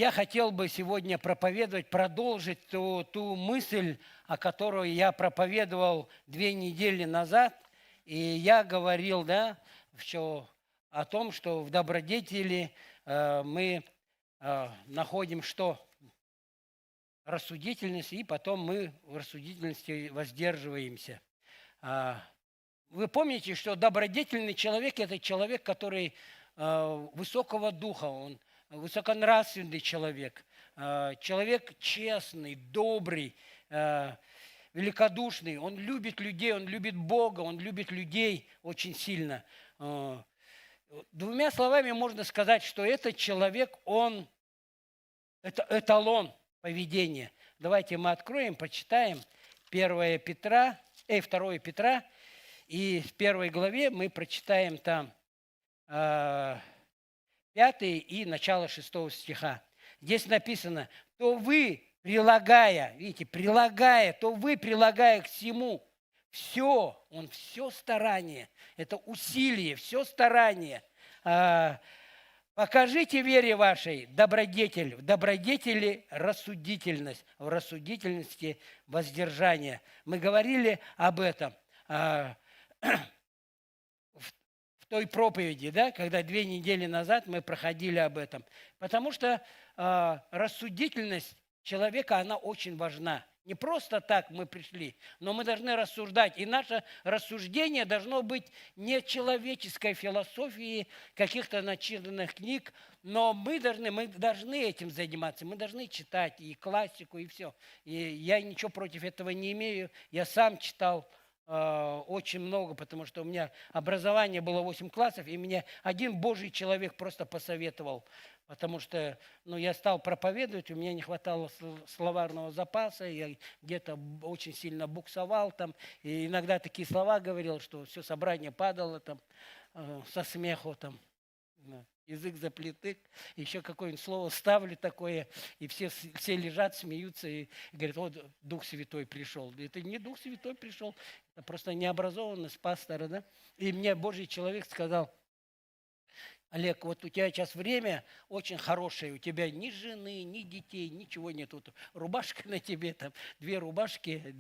Я хотел бы сегодня проповедовать, продолжить ту мысль, о которой я проповедовал 2 недели назад. И я говорил, да, что, о том, что в добродетели мы находим что? Рассудительность, и потом мы в рассудительности воздерживаемся. А, Вы помните, что добродетельный человек – это человек, который высокого духа, он высоконравственный человек, человек честный, добрый, великодушный. Он любит людей, он любит Бога, он любит людей очень сильно. Двумя словами можно сказать, что этот человек, он это эталон поведения. Давайте мы откроем, почитаем 2 Петра, и в 1 главе мы прочитаем там 5 и начало 6 стиха. Здесь написано: то вы, прилагая, видите, прилагая, то вы, прилагая к всему все, он все старание, это усилие, все старание, покажите вере вашей добродетель, в добродетели рассудительность, в рассудительности воздержание. Мы говорили об этом в той проповеди, да, когда 2 недели назад мы проходили об этом. Потому что рассудительность человека, она очень важна. Не просто так мы пришли, но мы должны рассуждать. И наше рассуждение должно быть не человеческой философии, каких-то начитанных книг, но мы должны этим заниматься. Мы должны читать и классику, и все. И я ничего против этого не имею. Я сам читал очень много, потому что у меня образование было 8 классов, и мне один Божий человек просто посоветовал, потому что я стал проповедовать, у меня не хватало словарного запаса, я где-то очень сильно буксовал там, и иногда такие слова говорил, что все собрание падало там со смеху там. Язык заплетык, еще какое-нибудь слово ставлю такое, и все лежат, смеются и говорят: вот Дух Святой пришел. Это не Дух Святой пришел, это просто необразованность пастора, да? И мне Божий человек сказал: Олег, вот у тебя сейчас время очень хорошее, у тебя ни жены, ни детей, ничего нет. Вот рубашка на тебе, там 2 рубашки,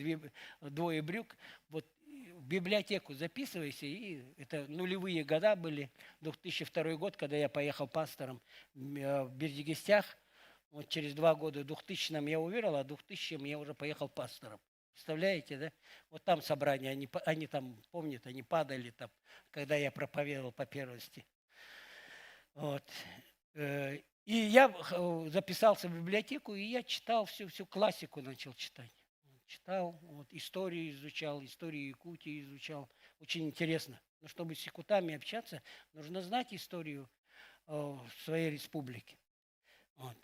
2 брюк. Вот в библиотеку записывайся, и это нулевые года были, 2002 год, когда я поехал пастором в Бердигестях. Вот через 2 года, в 2000 я уверовал, а в 2000 я уже поехал пастором. Представляете, да? Вот там собрания, они там, помнят, они падали там, когда я проповедовал по первости. Вот. И я записался в библиотеку, и я читал всю классику, начал читать. Читал, вот, историю изучал, историю Якутии изучал. Очень интересно. Но чтобы с якутами общаться, нужно знать историю своей республики. Вот.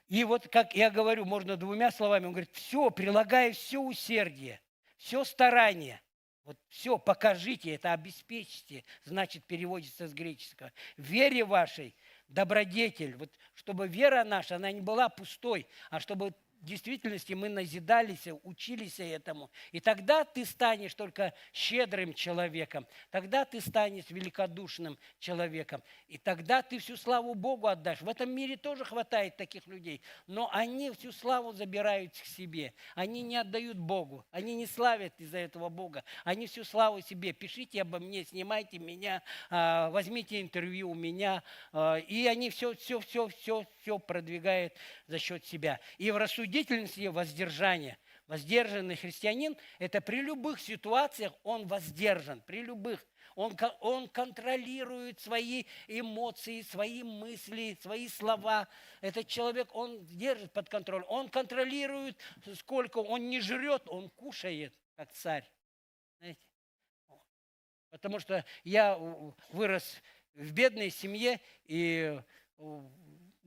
И вот, как я говорю, можно 2 словами. Он говорит: все, прилагая все усердие, все старание. Вот все, покажите, это обеспечьте, значит, переводится с греческого. Вере вашей добродетель. Вот чтобы вера наша, она не была пустой, а чтобы в действительности мы назидались, учились этому. И тогда ты станешь только щедрым человеком, тогда ты станешь великодушным человеком, и тогда ты всю славу Богу отдашь. В этом мире тоже хватает таких людей, но они всю славу забирают к себе. Они не отдают Богу, они не славят из-за этого Бога, они всю славу себе. Пишите обо мне, снимайте меня, возьмите интервью у меня, и они все продвигают за счет себя. И в рассудительности воздержание. Воздержанный христианин – это при любых ситуациях он воздержан, при любых. Он контролирует свои эмоции, свои мысли, свои слова. Этот человек, он держит под контролем. Он контролирует, сколько он не жрет, он кушает, как царь. Знаете? Потому что я вырос в бедной семье, и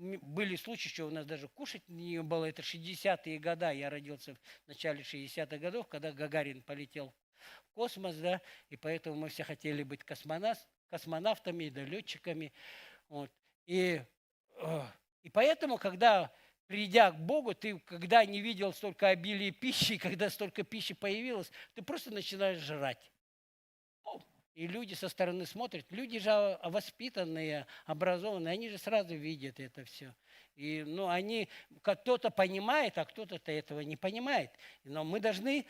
были случаи, что у нас даже кушать не было. Это 60-е годы. Я родился в начале 60-х годов, когда Гагарин полетел в космос, да, и поэтому мы все хотели быть космонавтами, да, летчиками. Вот. И поэтому, когда, придя к Богу, ты, когда не видел столько обилия пищи, когда столько пищи появилось, ты просто начинаешь жрать. И люди со стороны смотрят. Люди же воспитанные, образованные, они же сразу видят это все. И, ну, они, кто-то понимает, а кто-то этого не понимает. Но мы должны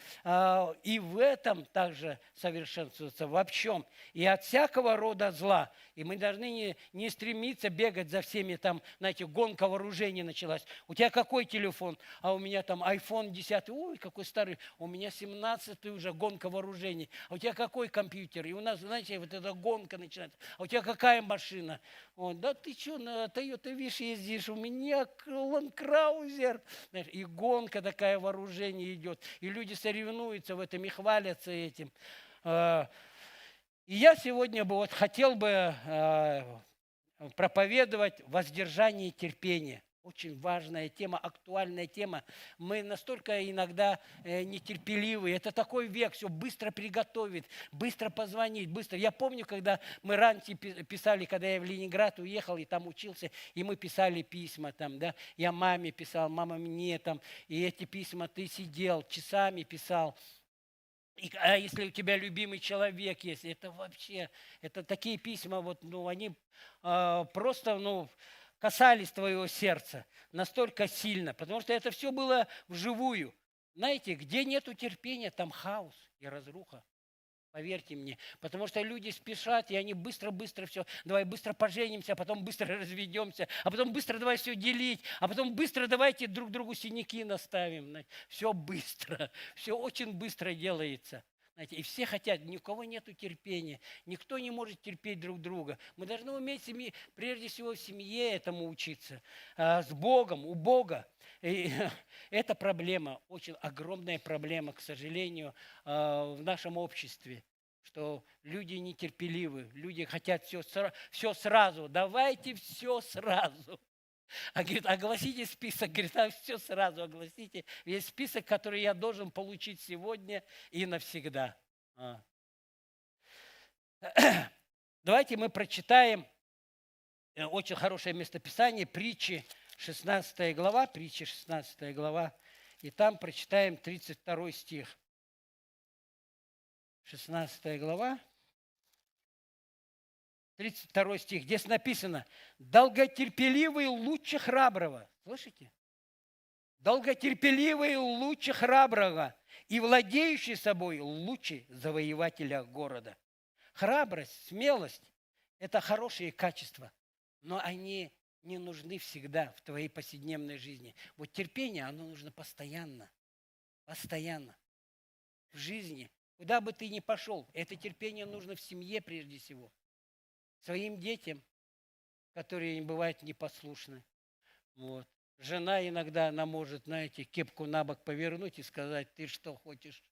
и в этом также совершенствоваться, во всем. И от всякого рода зла. И мы должны не стремиться бегать за всеми, там, знаете, гонка вооружений началась. У тебя какой телефон? А у меня там iPhone 10. Ой, какой старый. У меня 17-й уже, гонка вооружений. А у тебя какой компьютер? И у нас, знаете, вот эта гонка начинается. А у тебя какая машина? Он, да ты что, на Toyota Wish ездишь? У меня Land Cruiser. Знаешь, и гонка такая, вооружение идет. И люди соревнуются в этом и хвалятся этим. И я сегодня бы вот хотел бы проповедовать воздержание и терпение. Очень важная тема, актуальная тема. Мы настолько иногда нетерпеливы. Это такой век, все быстро приготовить, быстро позвонить, быстро. Я помню, когда мы раньше писали, когда я в Ленинград уехал и там учился, и мы писали письма там, да. Я маме писал, мама мне там, и эти письма ты сидел, часами писал. А если у тебя любимый человек есть, это вообще, это такие письма, вот, ну, они просто, ну, касались твоего сердца настолько сильно, потому что это все было вживую. Знаете, где нету терпения, там хаос и разруха. Поверьте мне. Потому что люди спешат, и они быстро-быстро все, давай быстро поженимся, а потом быстро разведемся, а потом быстро давай все делить, а потом быстро давайте друг другу синяки наставим. Все быстро, все очень быстро делается. Знаете, и все хотят, ни у кого нет терпения, никто не может терпеть друг друга. Мы должны уметь прежде всего в семье этому учиться, с Богом, у Бога. И это проблема, очень огромная проблема, к сожалению, в нашем обществе, что люди нетерпеливы, люди хотят все сразу, давайте все сразу. А говорит, огласите список, говорит, все сразу огласите. Есть список, который я должен получить сегодня и навсегда. Давайте мы прочитаем очень хорошее местописание, притчи 16 глава, притчи 16 глава, и там прочитаем 32 стих. 16 глава, 32 стих. Здесь написано: долготерпеливый лучше храброго. Слышите? Долготерпеливый лучше храброго, и владеющий собой лучше завоевателя города. Храбрость, смелость – это хорошие качества, но они не нужны всегда в твоей повседневной жизни. Вот терпение, оно нужно постоянно, постоянно в жизни. Куда бы ты ни пошел, это терпение нужно в семье прежде всего. Своим детям, которые бывают непослушны. Вот. Жена иногда, она может, знаете, кепку на бок повернуть и сказать: ты что хочешь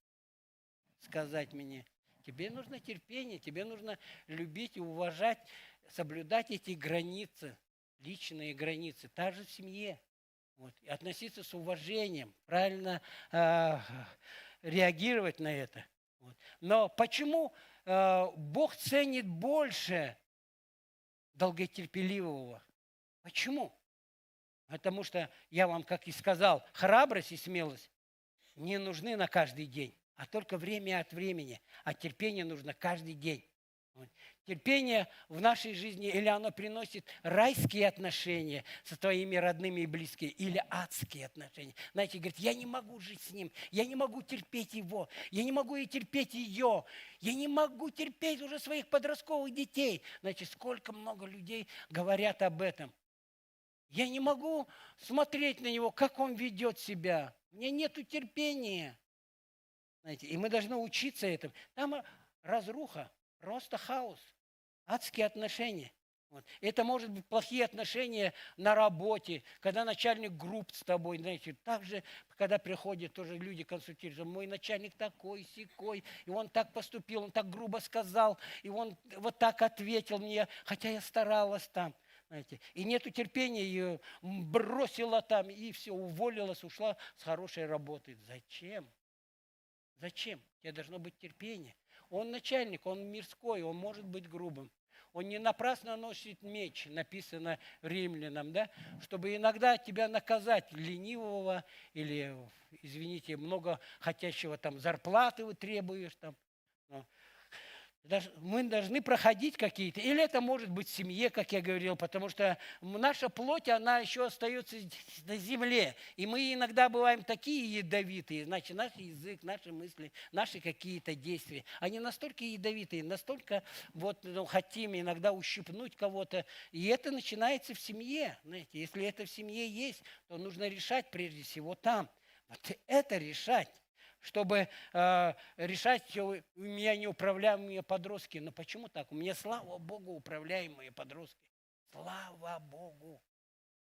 сказать мне? Тебе нужно терпение, тебе нужно любить и уважать, соблюдать эти границы, личные границы, также в семье. Вот. И относиться с уважением, правильно реагировать на это. Вот. Но почему Бог ценит больше долготерпеливого? Почему? Потому что, я вам, как и сказал, храбрость и смелость не нужны на каждый день, а только время от времени. А терпение нужно каждый день. Вот. Терпение в нашей жизни, или оно приносит райские отношения со твоими родными и близкими, или адские отношения. Знаете, говорит, я не могу жить с ним, я не могу терпеть его, я не могу и терпеть ее, я не могу терпеть уже своих подростковых детей. Знаете, сколько много людей говорят об этом. Я не могу смотреть на него, как он ведет себя. У меня нет терпения. Знаете, и мы должны учиться этому. Там разруха, просто хаос, адские отношения. Вот. Это может быть плохие отношения на работе, когда начальник груб с тобой, знаете, также, когда приходят тоже люди консультируются, мой начальник такой, сякой, и он так поступил, он так грубо сказал, и он вот так ответил мне, хотя я старалась там. Знаете, и нету терпения, ее бросила там, и все, уволилась, ушла с хорошей работы. Зачем? Зачем? Тебе должно быть терпение. Он начальник, он мирской, он может быть грубым. Он не напрасно носит меч, написано римлянам, да, чтобы иногда тебя наказать, ленивого или, извините, много хотящего там зарплаты вы требуешь там. Мы должны проходить какие-то, или это может быть в семье, как я говорил, потому что наша плоть, она еще остается на земле. И мы иногда бываем такие ядовитые, значит, наш язык, наши мысли, наши какие-то действия, они настолько ядовитые, настолько хотим иногда ущипнуть кого-то. И это начинается в семье. Знаете, если это в семье есть, то нужно решать прежде всего там. Вот это решать. Чтобы решать, что у меня неуправляемые подростки. Но почему так? У меня, слава Богу, управляемые подростки. Слава Богу.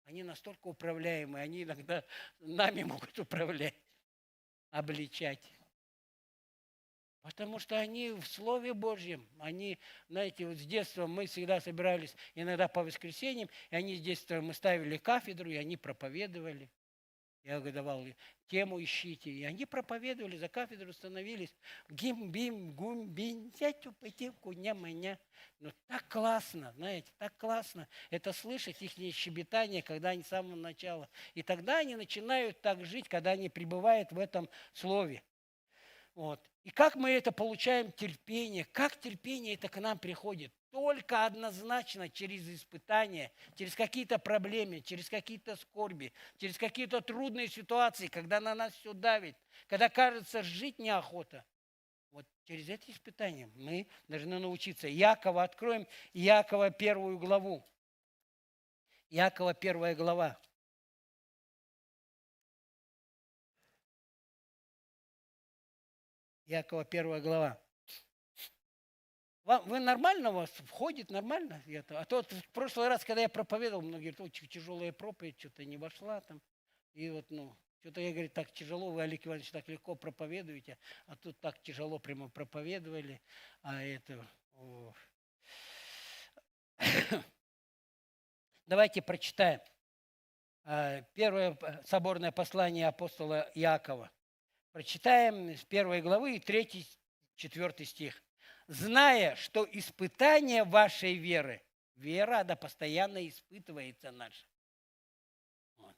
Они настолько управляемые, они иногда нами могут управлять, обличать. Потому что они в Слове Божьем, они, знаете, вот с детства мы всегда собирались иногда по воскресеньям, и они с детства мы ставили кафедру, и они проповедовали. Я давал тему ищите. И они проповедовали, за кафедру становились. Гим-бим, гум-бин, куня-маня. Ну, так классно, знаете, так классно. Это слышать их щебетание, когда они с самого начала. И тогда они начинают так жить, когда они пребывают в этом слове. Вот. И как мы это получаем терпение? Как терпение это к нам приходит? Только однозначно через испытания, через какие-то проблемы, через какие-то скорби, через какие-то трудные ситуации, когда на нас все давит, когда кажется жить неохота. Вот через эти испытания мы должны научиться. Иакова откроем, Иакова 1 главу. Иакова 1 глава. Иакова 1 глава. Вы нормально у вас входит, нормально это? А то в прошлый раз, когда я проповедовал, многие говорят, очень тяжелая проповедь, что-то не вошла там. И что-то я говорю, так тяжело, вы, Олег Иванович, так легко проповедуете, а тут так тяжело прямо проповедовали. А это... Давайте прочитаем. Первое соборное послание апостола Иакова. Прочитаем с 1 главы, 3-4 стих. «Зная, что испытание вашей веры, вера, она постоянно испытывается наша. Вот.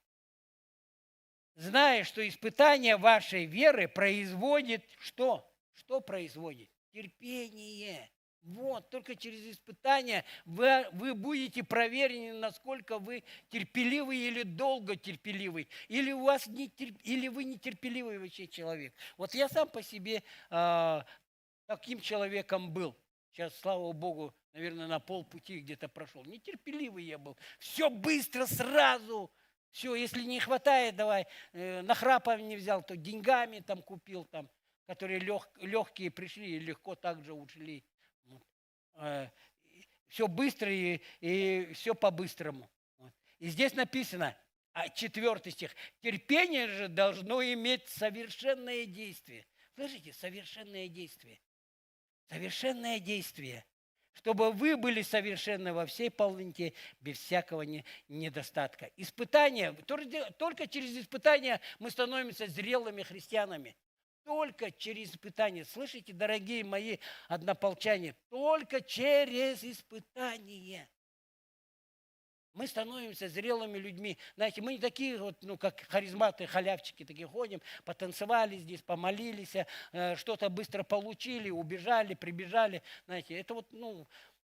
Зная, что испытание вашей веры производит что? Что производит? Терпение. Вот, только через испытание вы будете проверены, насколько вы терпеливый или долго терпеливый, или вы нетерпеливый вообще человек. Вот я сам по себе таким человеком был. Сейчас, слава Богу, наверное, на полпути где-то прошел. Нетерпеливый я был. Все быстро, сразу. Все, если не хватает, давай. Нахрапа не взял, то деньгами там купил, там, которые легкие пришли и легко также ушли. Все быстро и все по-быстрому. И здесь написано, 4 стих. Терпение же должно иметь совершенное действие. Слышите, совершенное действие. Совершенное действие, чтобы вы были совершенны во всей полноте, без всякого недостатка. Испытания, только через испытания мы становимся зрелыми христианами. Только через испытания. Слышите, дорогие мои однополчане, только через испытания. Мы становимся зрелыми людьми. Знаете, мы не такие как харизматы, халявчики, такие ходим, потанцевали здесь, помолились, что-то быстро получили, убежали, прибежали. Знаете, это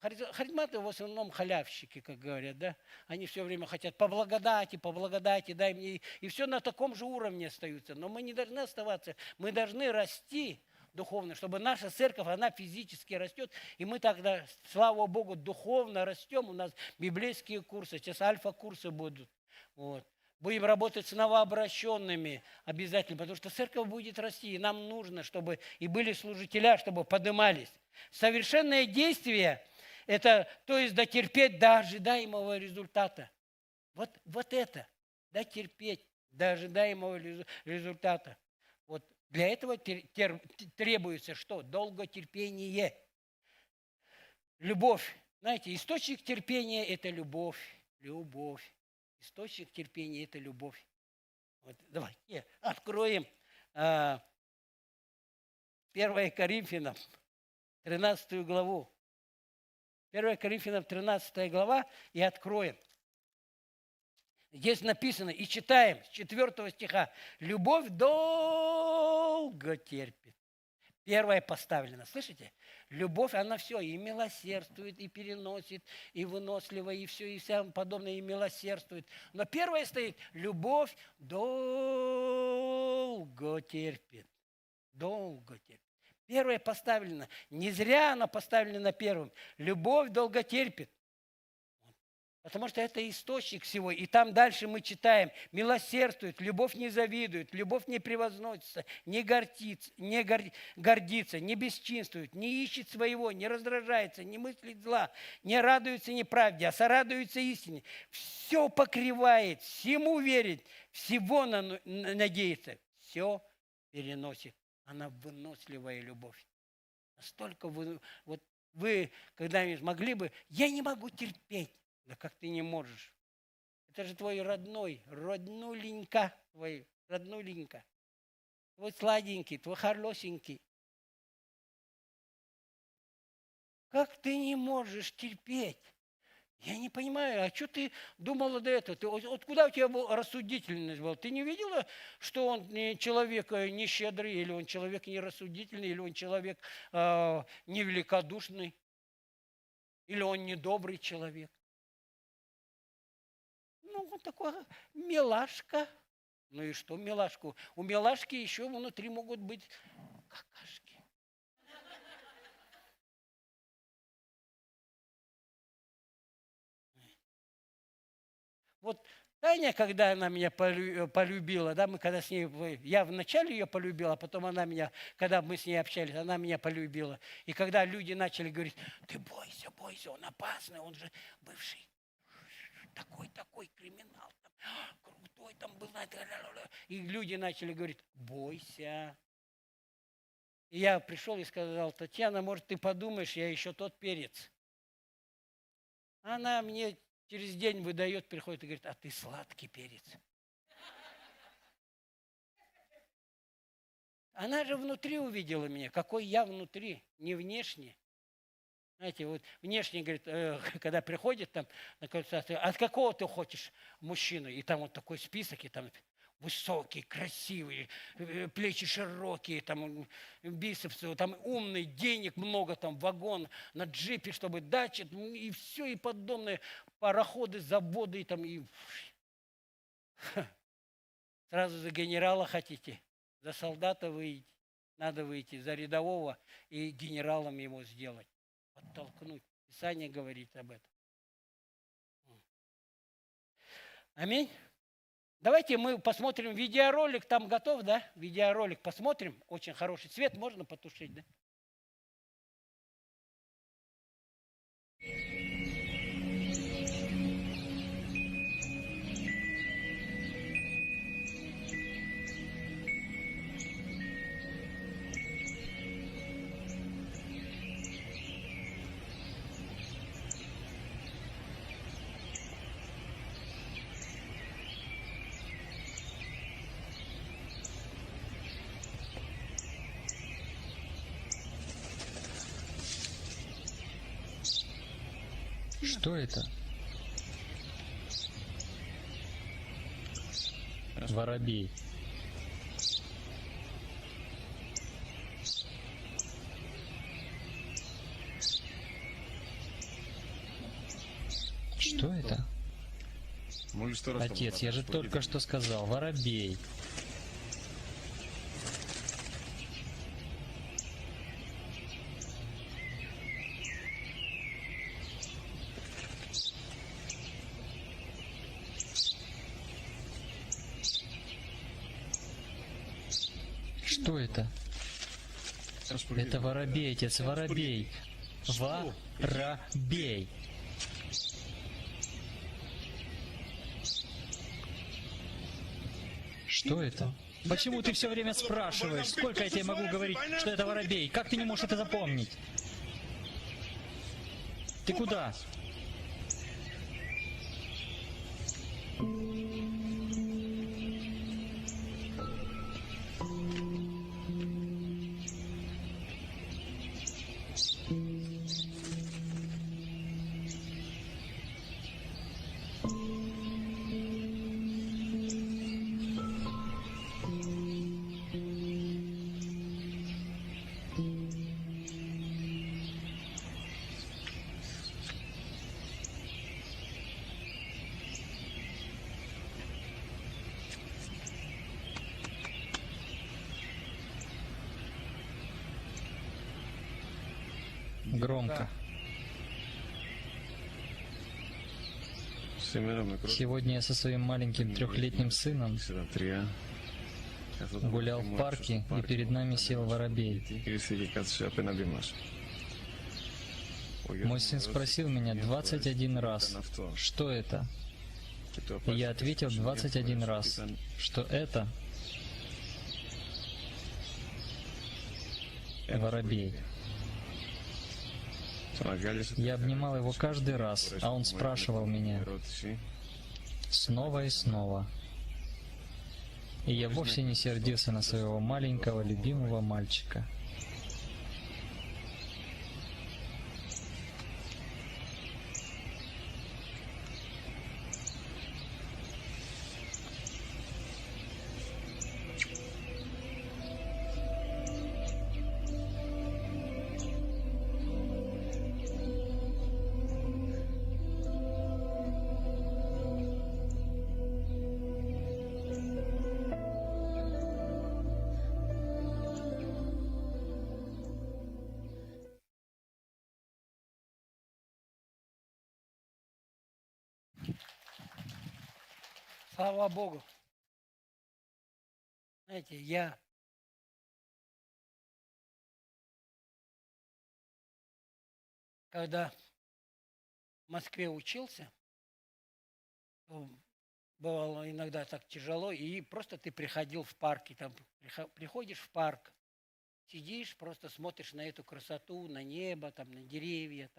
харизматы в основном халявщики, как говорят, да? Они все время хотят по благодати, дай мне. И все на таком же уровне остаются. Но мы не должны оставаться, мы должны расти духовно, чтобы наша церковь, она физически растет, и мы тогда, слава Богу, духовно растем. У нас библейские курсы, сейчас альфа-курсы будут. Вот. Будем работать с новообращенными обязательно, потому что церковь будет расти, и нам нужно, чтобы и были служителя, чтобы поднимались. Совершенное действие – это, то есть дотерпеть до ожидаемого результата. Вот это, дотерпеть до ожидаемого результата. Вот для этого требуется что? Долготерпение. Любовь. Знаете, источник терпения – это любовь. Любовь. Источник терпения – это любовь. Вот, давайте откроем 1 Коринфянам, 13 главу. 1 Коринфянам, 13 глава, и откроем. Здесь написано, и читаем с 4 стиха. Любовь долго терпит. Первое поставлено. Слышите? Любовь, она все и милосердствует, и переносит, и вынослива, и все, и вся подобное, и милосердствует. Но первое стоит: любовь долго терпит. Долго терпит. Первое поставлено. Не зря оно поставлено первым. Любовь долго терпит. Потому что это источник всего. И там дальше мы читаем: милосердствует, любовь не завидует, любовь не превозносится, не гордится, не бесчинствует, не ищет своего, не раздражается, не мыслит зла, не радуется неправде, а сорадуется истине. Все покрывает, всему верит, всего надеется, все переносит. Она выносливая любовь. Настолько вы когда-нибудь могли бы: я не могу терпеть. Да как ты не можешь? Это же твой роднуленька, твой сладенький, твой хорошенький. Как ты не можешь терпеть? Я не понимаю, а что ты думала до этого? Откуда у тебя рассудительность была? Ты не видела, что он человек не щедрый, или он человек нерассудительный, или он человек невеликодушный, или он недобрый человек? Ну, вот такой милашка. Ну и что милашку? У милашки еще внутри могут быть какашки. Вот Таня, когда она меня полюбила, да, мы когда с ней, я вначале ее полюбил, а потом она меня, когда мы с ней общались, она меня полюбила. И когда люди начали говорить: ты бойся, он опасный, он же бывший такой криминал, там, крутой там был. И люди начали говорить: бойся. И я пришел и сказал: Татьяна, может, ты подумаешь, я еще тот перец. Она мне через день выдает, приходит и говорит: а ты сладкий перец. Она же внутри увидела меня, какой я внутри, не внешне. Знаете, вот внешне, говорит, когда приходит там на консультацию: от какого ты хочешь мужчину? И там вот такой список, и там высокий, красивый, плечи широкие, там бицепсы, там умный, денег много, там вагон на джипе, чтобы дача, и все, и подобное, пароходы, заводы, и там, и... Сразу за генерала хотите, за солдата выйти, надо выйти, за рядового и генералом его сделать. Подтолкнуть. Писание говорит об этом. Аминь. Давайте мы посмотрим видеоролик. Там готов, да? Видеоролик посмотрим. Очень хороший. Свет можно потушить, да? Что это? Воробей. Что это? Отец, я же только что сказал, воробей. Что это? Это воробей, отец, воробей. Воробей. Что это? Почему ты все время спрашиваешь? Сколько я тебе могу говорить, что это воробей? Как ты не можешь это запомнить? Ты куда? Громко. Сегодня я со своим маленьким 3-летним сыном гулял в парке, и перед нами сел воробей. Мой сын спросил меня 21 раз, что это? И я ответил 21 раз, что это воробей. Я обнимал его каждый раз, а он спрашивал меня снова и снова. И я вовсе не сердился на своего маленького любимого мальчика. Слава Богу. Знаете, я когда в Москве учился, то бывало иногда так тяжело, и просто ты приходил в парк, и там приходишь в парк, сидишь, просто смотришь на эту красоту, на небо, там, на деревья,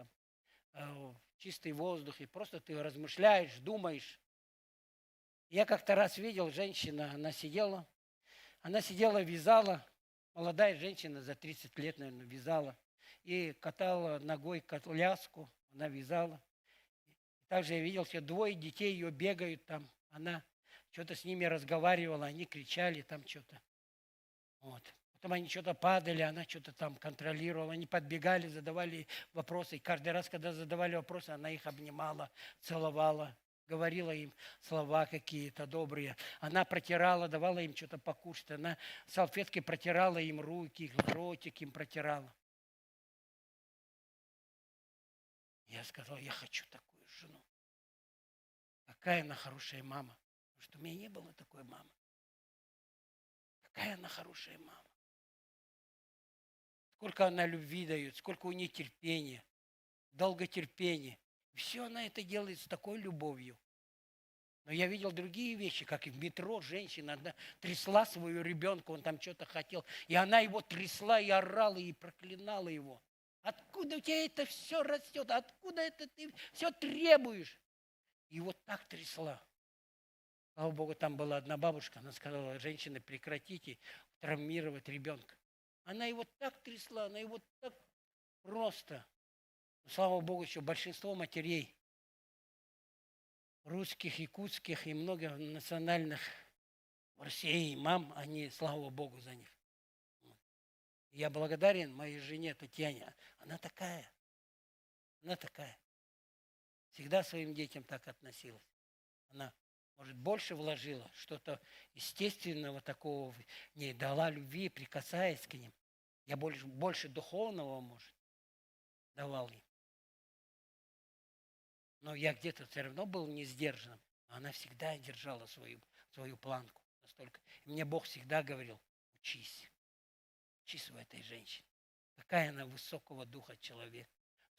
там, чистый воздух, и просто ты размышляешь, думаешь. Я как-то раз видел, женщина, она сидела, вязала, молодая женщина, за 30 лет, наверное, вязала, и катала ногой коляску, она вязала. Также я видел, что 2 детей ее бегают там, она что-то с ними разговаривала, они кричали там что-то. Вот. Потом они что-то падали, она что-то там контролировала, они подбегали, задавали вопросы. И каждый раз, когда задавали вопросы, она их обнимала, целовала, говорила им слова какие-то добрые. Она протирала, давала им что-то покушать. Она салфеткой протирала им руки, ротик им протирала. Я сказал, я хочу такую жену. Какая она хорошая мама. Потому что у меня не было такой мамы. Какая она хорошая мама. Сколько она любви дает, сколько у нее терпения, долготерпения. Все она это делает с такой любовью. Но я видел другие вещи, как и в метро женщина, она трясла своего ребенка, он там что-то хотел, и она его трясла и орала, и проклинала его. Откуда у тебя это все растет? Откуда это ты все требуешь? И вот так трясла. Слава Богу, там была одна бабушка, она сказала, женщины, прекратите травмировать ребенка. Она его так трясла, она его так просто. Слава Богу, еще большинство матерей, русских, якутских и много национальных в России мам, они, слава Богу, за них. Я благодарен моей жене Татьяне. Она такая. Всегда своим детям так относилась. Она, может, больше вложила, что-то естественного такого в ней дала любви, прикасаясь к ним. Я больше духовного, может, давал им. Но я где-то все равно был не сдержанным. Она всегда держала свою планку. Настолько. И мне Бог всегда говорил, учись у этой женщины. Какая она высокого духа человек.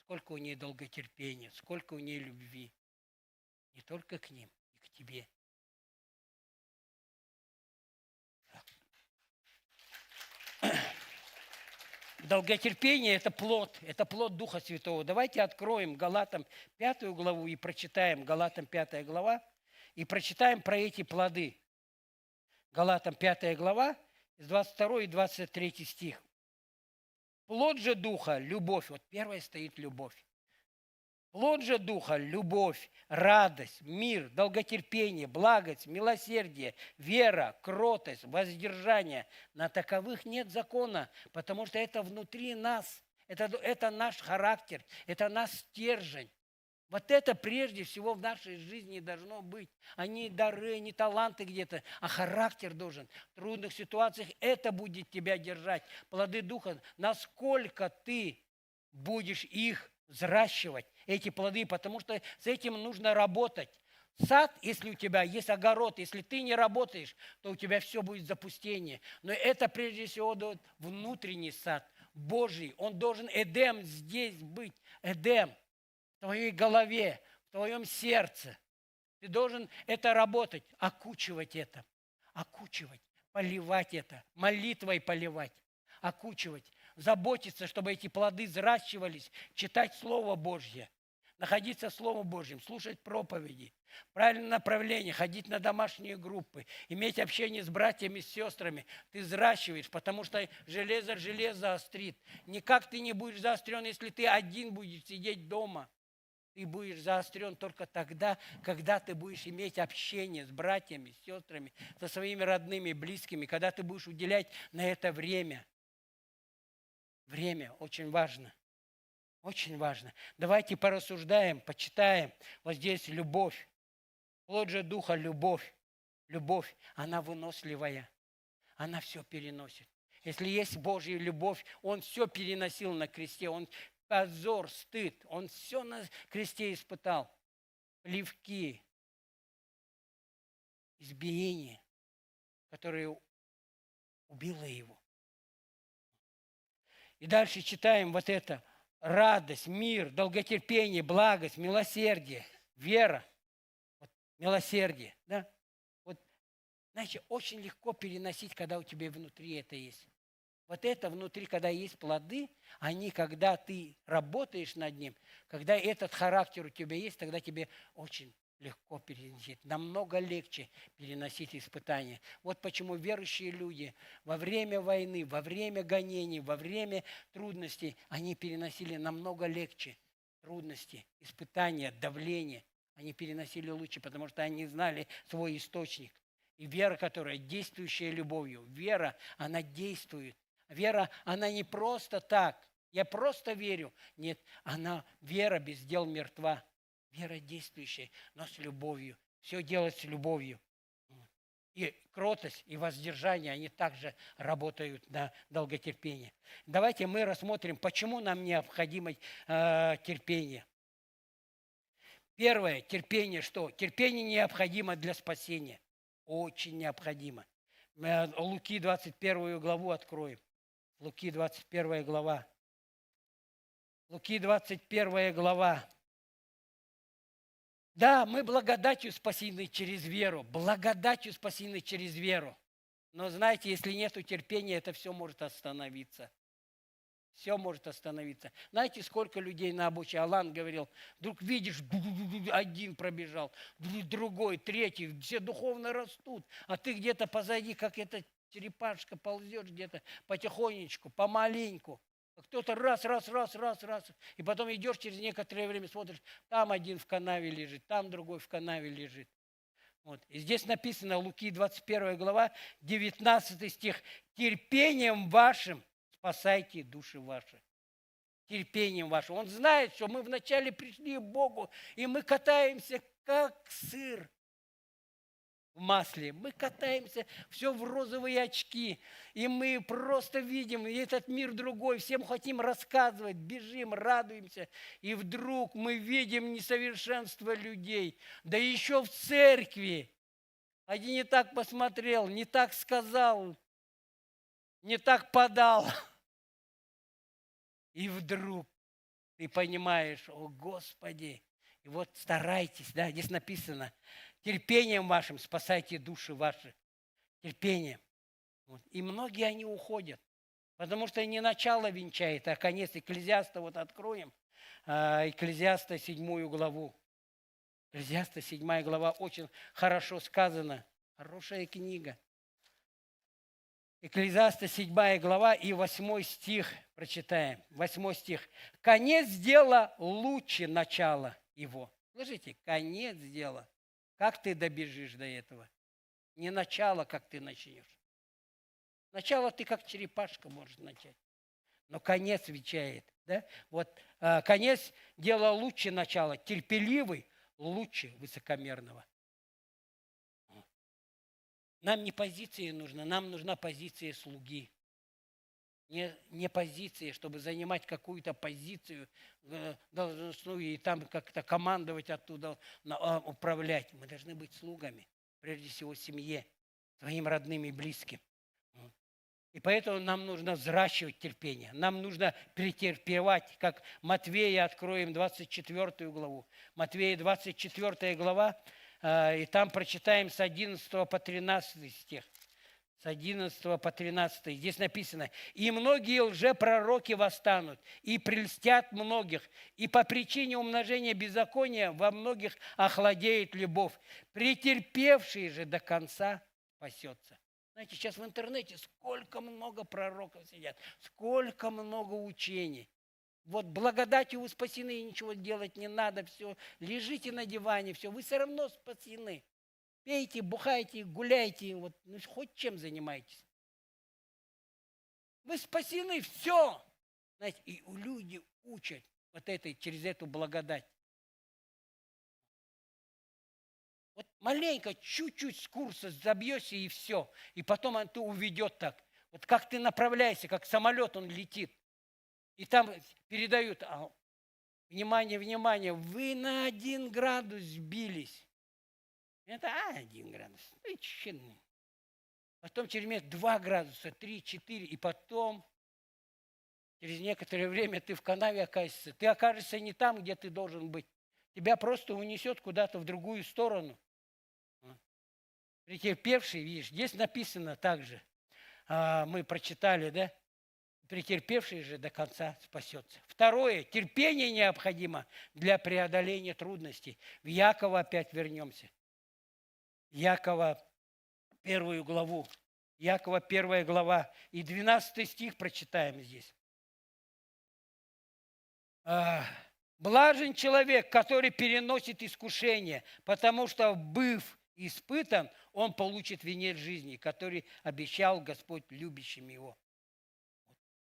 Сколько у нее долготерпения, сколько у нее любви. Не только к ним, и к тебе. Долготерпение – это плод Духа Святого. Давайте откроем Галатам 5 главу и прочитаем Галатам 5 глава и прочитаем про эти плоды. Галатам 5 глава, 22 и 23 стих. Плод же Духа – любовь. Вот первое стоит любовь. Плод же Духа – любовь, радость, мир, долготерпение, благость, милосердие, вера, кротость, воздержание. На таковых нет закона, потому что это внутри нас. Это наш характер, это наш стержень. Вот это прежде всего в нашей жизни должно быть. А не дары, не таланты где-то, а характер должен. В трудных ситуациях это будет тебя держать. Плоды Духа, насколько ты будешь их взращивать, эти плоды, потому что с этим нужно работать. Сад, если у тебя есть огород, если ты не работаешь, то у тебя все будет запустение. Но это прежде всего внутренний сад Божий. Он должен Эдем здесь быть. Эдем в твоей голове, в твоем сердце. Ты должен это работать, окучивать это, окучивать, поливать это, молитвой поливать, окучивать, заботиться, чтобы эти плоды взращивались, читать Слово Божье, находиться в Слове Божьем, слушать проповеди, правильное направление, ходить на домашние группы, иметь общение с братьями, с сестрами. Ты взращиваешь, потому что железо острит. Никак ты не будешь заострен, если ты один будешь сидеть дома. Ты будешь заострен только тогда, когда ты будешь иметь общение с братьями, с сестрами, со своими родными, близкими, когда ты будешь уделять на это время. Время очень важно. Очень важно. Давайте порассуждаем, почитаем. Вот здесь любовь. Плод же Духа – любовь. Любовь, она выносливая. Она все переносит. Если есть Божья любовь, Он все переносил на кресте. Он позор, стыд. Он все на кресте испытал. Плевки, избиение, которое убило Его. И дальше читаем вот это. Радость, мир, долготерпение, благость, милосердие, вера, вот, милосердие, да? Вот, знаете, очень легко переносить, когда у тебя внутри это есть. Вот это внутри, когда есть плоды, они, когда ты работаешь над ним, когда этот характер у тебя есть, тогда тебе очень легко переносить, намного легче переносить испытания. Вот почему верующие люди во время войны, во время гонений, во время трудностей, они переносили намного легче трудности, испытания, давление. Они переносили лучше, потому что они знали свой источник. И вера, которая действующая любовью, вера, она действует. Вера, она не просто так, я просто верю. Нет, она, вера без дел мертва. Вера действующая, но с любовью. Все делать с любовью. И кротость, и воздержание, они также работают на долготерпение. Давайте мы рассмотрим, почему нам необходимо терпение. Первое, терпение что? Терпение необходимо для спасения. Очень необходимо. Луки 21 главу откроем. Луки 21 глава. Луки 21 глава. Да, мы благодатью спасены через веру. Благодатью спасены через веру. Но знаете, если нет терпения, это все может остановиться. Все может остановиться. Знаете, сколько людей на обочине? Алан говорил, вдруг видишь, один пробежал, другой, третий, все духовно растут, а ты где-то позади, как эта черепашка, ползешь где-то потихонечку, помаленьку. Кто-то раз, и потом идешь через некоторое время, смотришь, там один в канаве лежит, там другой в канаве лежит. Вот. И здесь написано, Луки 21 глава, 19 стих, терпением вашим спасайте души ваши. Терпением вашим. Он знает, что мы вначале пришли к Богу, и мы катаемся, как сыр в масле. Мы катаемся все в розовые очки, и мы просто видим, и этот мир другой, всем хотим рассказывать, бежим, радуемся, и вдруг мы видим несовершенство людей, да еще в церкви. Один не так посмотрел, не так сказал, не так подал. И вдруг ты понимаешь, о Господи, и вот старайтесь, да, здесь написано, терпением вашим спасайте души ваши. Терпением. Вот. И многие они уходят, потому что не начало венчает, а конец. Экклезиаста вот откроем, Экклезиаста 7 главу. Экклезиаста 7 глава очень хорошо сказано. Хорошая книга. Экклезиаста 7 глава и 8 стих прочитаем. 8 стих. Конец дела лучше начала его. Слышите? Конец дела. Как ты добежишь до этого? Не начало, как ты начнешь. Начало ты как черепашка можешь начать. Но конец венчает. Да? Вот конец дела лучше начала. Терпеливый лучше высокомерного. Нам не позиция нужна, нам нужна позиция слуги. не позиции, чтобы занимать какую-то позицию должностную и там как-то командовать оттуда, управлять. Мы должны быть слугами, прежде всего семье, своим родным и близким. Вот. И поэтому нам нужно взращивать терпение, нам нужно претерпевать, как Матвея, откроем 24 главу. Матвея 24 глава, и там прочитаем с 11 по 13 стих. С 11 по 13. Здесь написано: «И многие лжепророки восстанут, и прельстят многих, и по причине умножения беззакония во многих охладеет любовь. Претерпевший же до конца спасется». Знаете, сейчас в интернете сколько много пророков сидят, сколько много учений. Вот благодатью вы спасены, и ничего делать не надо, все, лежите на диване, все, вы все равно спасены. Пейте, бухайте, гуляйте, вот, ну, хоть чем занимаетесь. Вы спасены, все. Знаете, и люди учат вот этой, через эту благодать. Вот маленько, чуть-чуть с курса забьешься, и все. И потом он уведет так. Вот как ты направляешься, как самолет, он летит. И там передают: внимание, внимание, вы на 1 градус сбились. Это 1 градус. Потом через месяц 2 градуса, 3, 4. И потом, через некоторое время, ты в канаве окажешься. Ты окажешься не там, где ты должен быть. Тебя просто унесет куда-то в другую сторону. Претерпевший, видишь, здесь написано также. Мы прочитали, да? Претерпевший же до конца спасется. Второе. Терпение необходимо для преодоления трудностей. В Якова опять вернемся. Якова 1 главу. Якова 1 глава. И 12 стих прочитаем здесь. «Блажен человек, который переносит искушение, потому что, быв испытан, он получит венец жизни, который обещал Господь любящим его».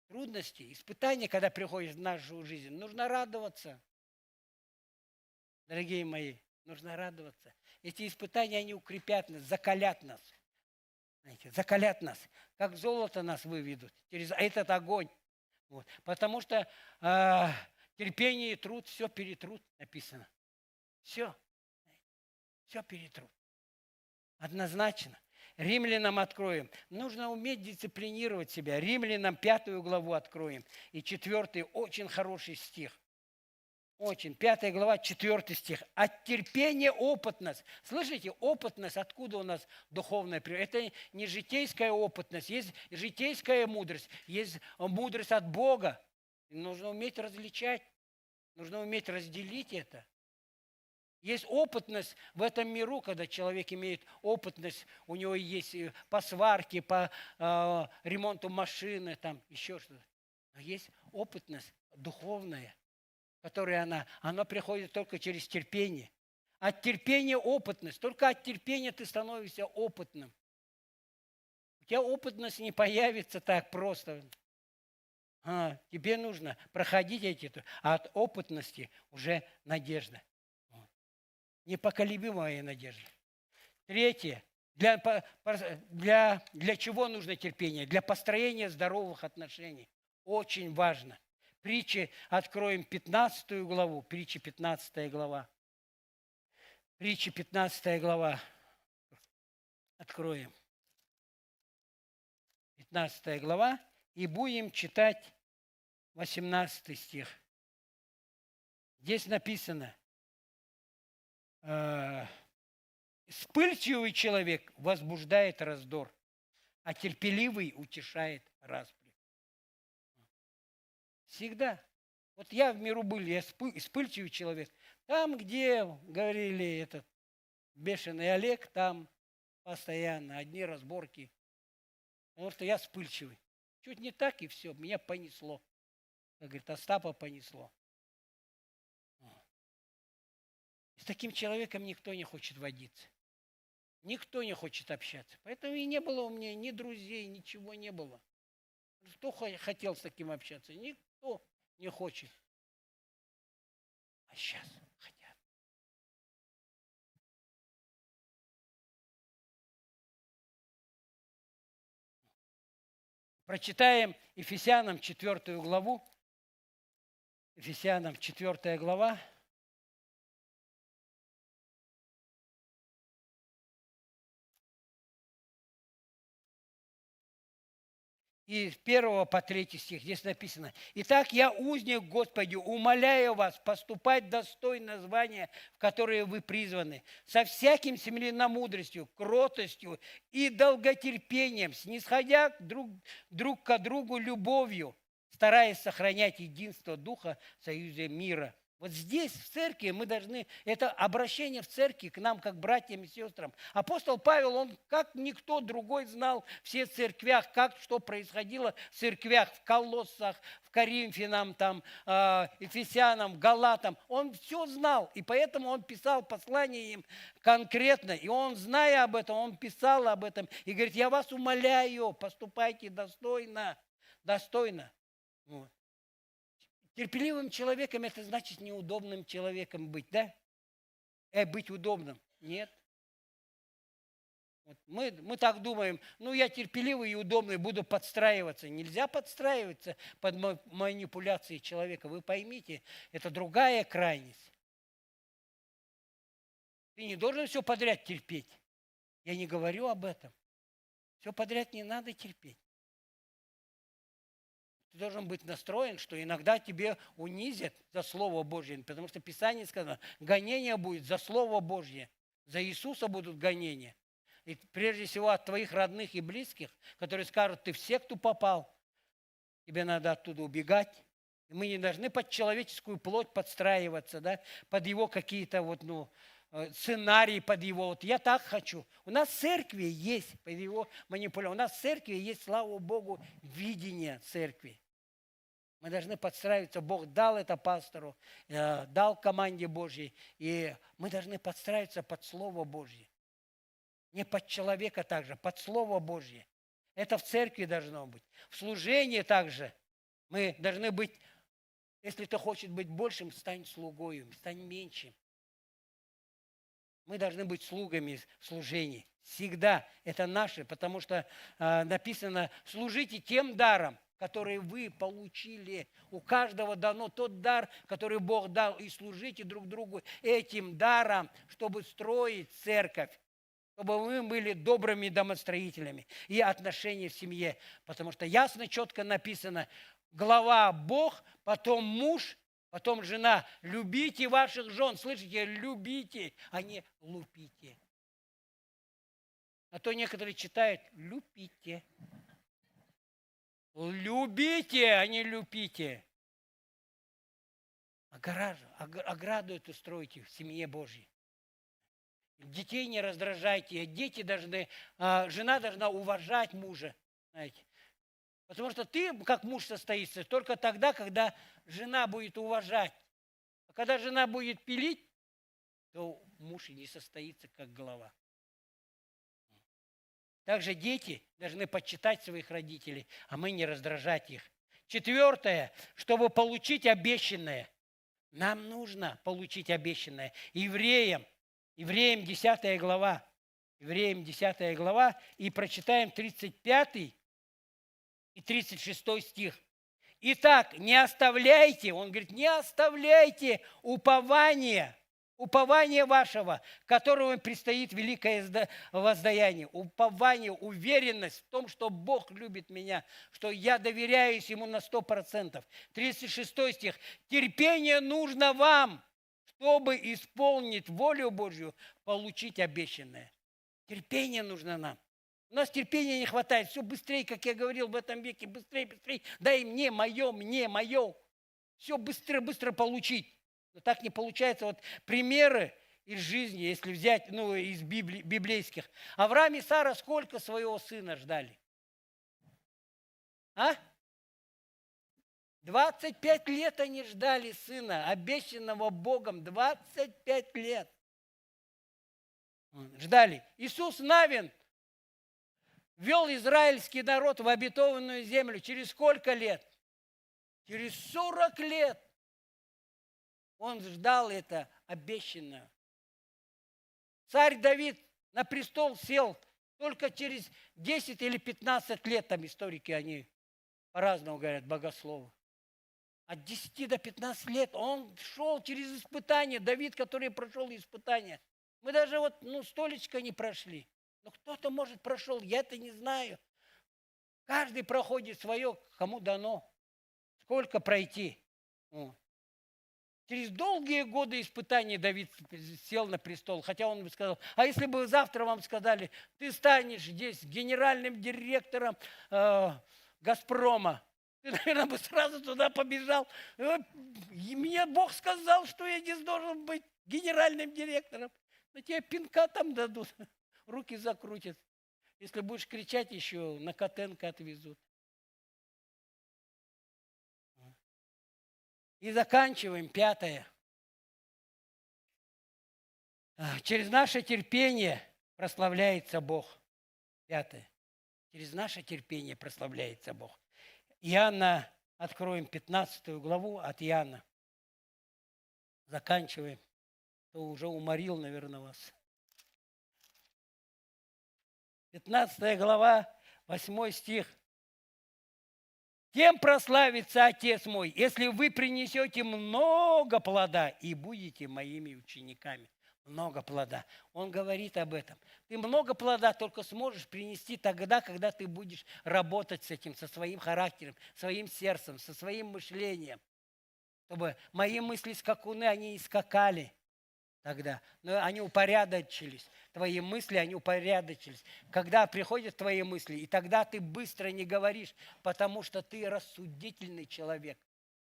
Трудности, испытания, когда приходят в нашу жизнь, нужно радоваться. Дорогие мои, нужно радоваться. Эти испытания, они укрепят нас, закалят нас. Знаете, закалят нас. Как золото нас выведут через этот огонь. Вот. Потому что терпение и труд все перетрут, написано. Все. Все перетрут. Однозначно. Римлянам откроем. Нужно уметь дисциплинировать себя. Римлянам 5 главу откроем. И 4 очень хороший стих. Очень. 5 глава, 4 стих. От терпения опытность. Слышите, опытность, откуда у нас духовная природа? Это не житейская опытность, есть житейская мудрость, есть мудрость от Бога. Нужно уметь различать, нужно уметь разделить это. Есть опытность в этом миру, когда человек имеет опытность, у него есть по сварке, по ремонту машины, там еще что-то. Но есть опытность духовная, которая она приходит только через терпение. От терпения опытность. Только от терпения ты становишься опытным. У тебя опытность не появится так просто. Тебе нужно проходить эти, а от опытности уже надежда. Непоколебимая надежда. Третье. Для чего нужно терпение? Для построения здоровых отношений. Очень важно. Притчи откроем 15 главу. Притчи 15 глава. Притчи 15 глава. Откроем. 15 глава. И будем читать 18 стих. Здесь написано: вспыльчивый человек возбуждает раздор, а терпеливый утешает распри. Всегда. Вот я в миру был, я вспыльчивый человек. Там, где, говорили, этот бешеный Олег, там постоянно одни разборки. Потому что я вспыльчивый. Чуть не так, и все, меня понесло. Как говорит, Остапа понесло. С таким человеком никто не хочет водиться. Никто не хочет общаться. Поэтому и не было у меня ни друзей, ничего не было. Кто хотел с таким общаться? Никто не хочет. А сейчас хотят. Прочитаем Ефесянам 4 главу. Ефесянам 4 глава. И с 1 по 3 стих здесь написано: «Итак, я, узник Господи, умоляю вас поступать достойно звания, в которое вы призваны, со всяким смиренномудростью, кротостью и долготерпением, снисходя друг к другу любовью, стараясь сохранять единство Духа в союзе мира». Вот здесь, в церкви, мы должны, это обращение в церкви к нам, как братьям и сестрам. Апостол Павел, он как никто другой знал все церквях, как что происходило в церквях, в Колоссах, в Коринфянам, там, Ефесянам, Галатам. Он все знал, и поэтому он писал послания им конкретно. И он, зная об этом, он писал об этом и говорит: я вас умоляю, поступайте достойно, достойно. Вот. Терпеливым человеком — это значит неудобным человеком быть, да? Быть удобным. Нет. Вот мы так думаем: ну, я терпеливый и удобный, буду подстраиваться. Нельзя подстраиваться под манипуляции человека. Вы поймите, это другая крайность. Ты не должен все подряд терпеть. Я не говорю об этом. Все подряд не надо терпеть. Ты должен быть настроен, что иногда тебе унизят за Слово Божье, потому что Писание сказано: гонение будет за Слово Божье, за Иисуса будут гонения. И прежде всего от твоих родных и близких, которые скажут: ты в секту попал, тебе надо оттуда убегать. И мы не должны под человеческую плоть подстраиваться, да, под его какие-то сценарии, под его, я так хочу. У нас в церкви есть, под его манипуляцию, у нас в церкви есть, слава Богу, видение церкви. Мы должны подстраиваться. Бог дал это пастору, дал команде Божьей, и мы должны подстраиваться под Слово Божье. Не под человека также, под Слово Божье. Это в церкви должно быть. В служении также мы должны быть, если ты хочешь быть большим, стань слугою, стань меньшим. Мы должны быть слугами в служении. Всегда это наше, потому что написано: служите тем даром, который вы получили. У каждого дано тот дар, который Бог дал, и служите друг другу этим даром, чтобы строить церковь, чтобы мы были добрыми домостроителями и отношения в семье. Потому что ясно, четко написано: глава Бог, потом муж, потом жена. Любите ваших жен. Слышите? Любите, а не лупите. А то некоторые читают: любите. Любите, а не любите. Ограду эту стройте в семье Божьей. Детей не раздражайте. Дети должны, жена должна уважать мужа. Знаете. Потому что ты, как муж, состоишься только тогда, когда жена будет уважать. А когда жена будет пилить, то муж и не состоится как глава. Также дети должны почитать своих родителей, а мы не раздражать их. 4. Чтобы получить обещанное. Нам нужно получить обещанное. Евреям 10 глава. Евреям 10 глава. И прочитаем 35 и 36 стих. Итак, не оставляйте, он говорит, не оставляйте упования вашего, которому предстоит великое воздаяние. Упование, уверенность в том, что Бог любит меня, что я доверяюсь Ему на 100%. 36 стих. Терпение нужно вам, чтобы исполнить волю Божью, получить обещанное. Терпение нужно нам. У нас терпения не хватает. Все быстрее, как я говорил в этом веке, быстрее. Дай мне мое. Все быстро получить. Но так не получается. Вот примеры из жизни, если взять, из библейских. Авраам и Сара сколько своего сына ждали? 25 лет они ждали сына, обещанного Богом. 25 лет. Ждали. Иисус Навин ввел израильский народ в обетованную землю. Через сколько лет? Через 40 лет. Он ждал это обещанное. Царь Давид на престол сел только через 10 или 15 лет, там историки, они по-разному говорят богословы. От 10 до 15 лет он шел через испытания. Давид, который прошел испытания. Мы даже вот, столечко не прошли. Но кто-то, может, прошел, я-то не знаю. Каждый проходит свое, кому дано. Сколько пройти. Вот. Через долгие годы испытаний Давид сел на престол. Хотя он бы сказал, а если бы завтра вам сказали, ты станешь здесь генеральным директором «Газпрома», ты, наверное, бы сразу туда побежал. И мне Бог сказал, что я здесь должен быть генеральным директором. Но тебе пинка там дадут, руки закрутят. Если будешь кричать, еще на Котенко отвезут. И заканчиваем 5. Через наше терпение прославляется Бог. 5. Через наше терпение прославляется Бог. Иоанна, откроем 15 главу от Иоанна. Заканчиваем. То уже уморил, наверное, вас. 15 глава, 8 стих. Тем прославится Отец мой, если вы принесете много плода и будете моими учениками. Много плода. Он говорит об этом. Ты много плода только сможешь принести тогда, когда ты будешь работать с этим, со своим характером, своим сердцем, со своим мышлением. Чтобы мои мысли скакуны, они и скакали тогда. Но они упорядочились. Твои мысли, они упорядочились. Когда приходят твои мысли, и тогда ты быстро не говоришь, потому что ты рассудительный человек.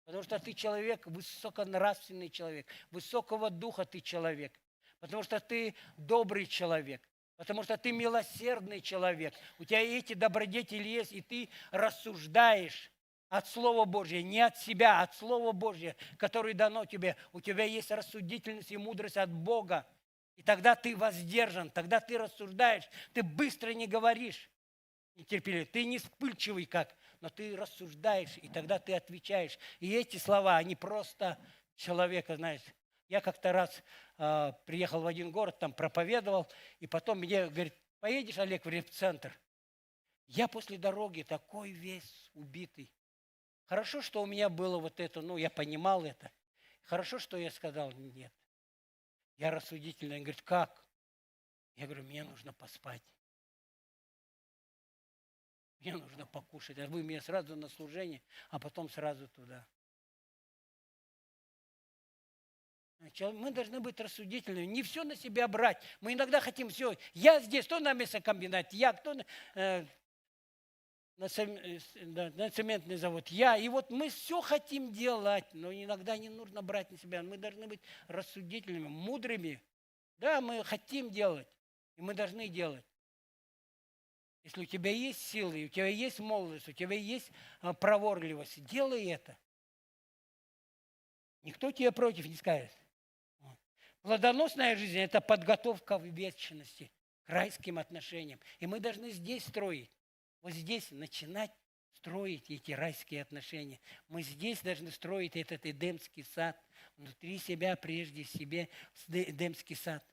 Потому что ты человек, высоконравственный человек, высокого духа ты человек. Потому что ты добрый человек. Потому что ты милосердный человек. У тебя эти добродетели есть, и ты рассуждаешь от Слова Божьего, не от себя, а от Слова Божьего, которое дано тебе. У тебя есть рассудительность и мудрость от Бога. И тогда ты воздержан, тогда ты рассуждаешь, ты быстро не говоришь, нетерпеливый, ты не вспыльчивый как, но ты рассуждаешь, и тогда ты отвечаешь. И эти слова, они просто человека, знаешь. Я как-то раз приехал в один город, там проповедовал, и потом мне говорит, поедешь, Олег, в репцентр? Я после дороги такой весь убитый. Хорошо, что у меня было вот это, я понимал это. Хорошо, что я сказал нет. Я рассудительный. Он говорит, как? Я говорю, мне нужно поспать. Мне нужно покушать. А вы меня сразу на служение, а потом сразу туда. Мы должны быть рассудительными, не все на себя брать. Мы иногда хотим все. Я здесь, кто на мясокомбинате, я, кто на цементный завод, я. И вот мы все хотим делать, но иногда не нужно брать на себя. Мы должны быть рассудительными, мудрыми. Да, мы хотим делать, и мы должны делать. Если у тебя есть силы, у тебя есть молодость, у тебя есть проворливость, делай это. Никто тебе против не скажет. Плодоносная жизнь – это подготовка в вечности к райским отношениям. И мы должны здесь строить. Вот здесь начинать строить эти райские отношения. Мы здесь должны строить этот Эдемский сад. Внутри себя, прежде себе, Эдемский сад.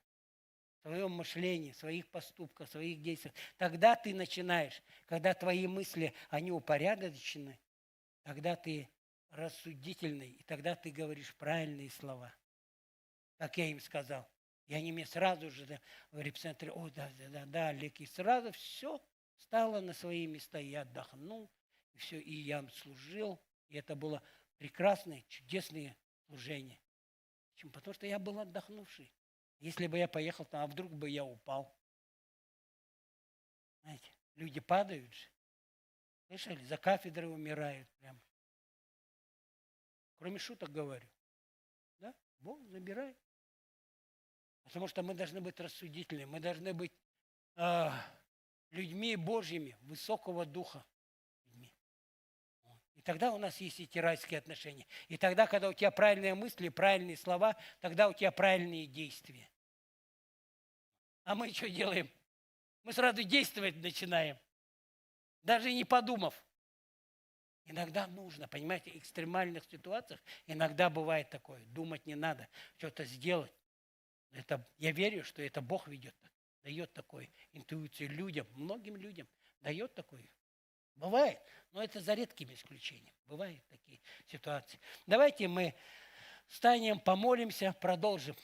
В своем мышлении, в своих поступках, в своих действиях. Тогда ты начинаешь, когда твои мысли, они упорядочены, тогда ты рассудительный, и тогда ты говоришь правильные слова. Как я им сказал. И они мне сразу же в репцентре, да, Олег, и сразу все стало на свои места. И я отдохнул, и все, и я служил. И это было прекрасное, чудесное служение. Почему? Потому что я был отдохнувший. Если бы я поехал там, а вдруг бы я упал. Знаете, люди падают же. Слышали? За кафедрой умирают прямо. Кроме шуток говорю. Да? Бог забирает. Потому что мы должны быть рассудительными, мы должны быть людьми Божьими, высокого духа. И тогда у нас есть эти райские отношения. И тогда, когда у тебя правильные мысли, правильные слова, тогда у тебя правильные действия. А мы что делаем? Мы сразу действовать начинаем, даже не подумав. Иногда нужно, понимаете, в экстремальных ситуациях иногда бывает такое. Думать не надо, что-то сделать. Я верю, что это Бог ведет, дает такую интуицию людям, многим людям, дает такую Бывает, но это за редкими исключениями. Бывают такие ситуации. Давайте мы встанем, помолимся, продолжим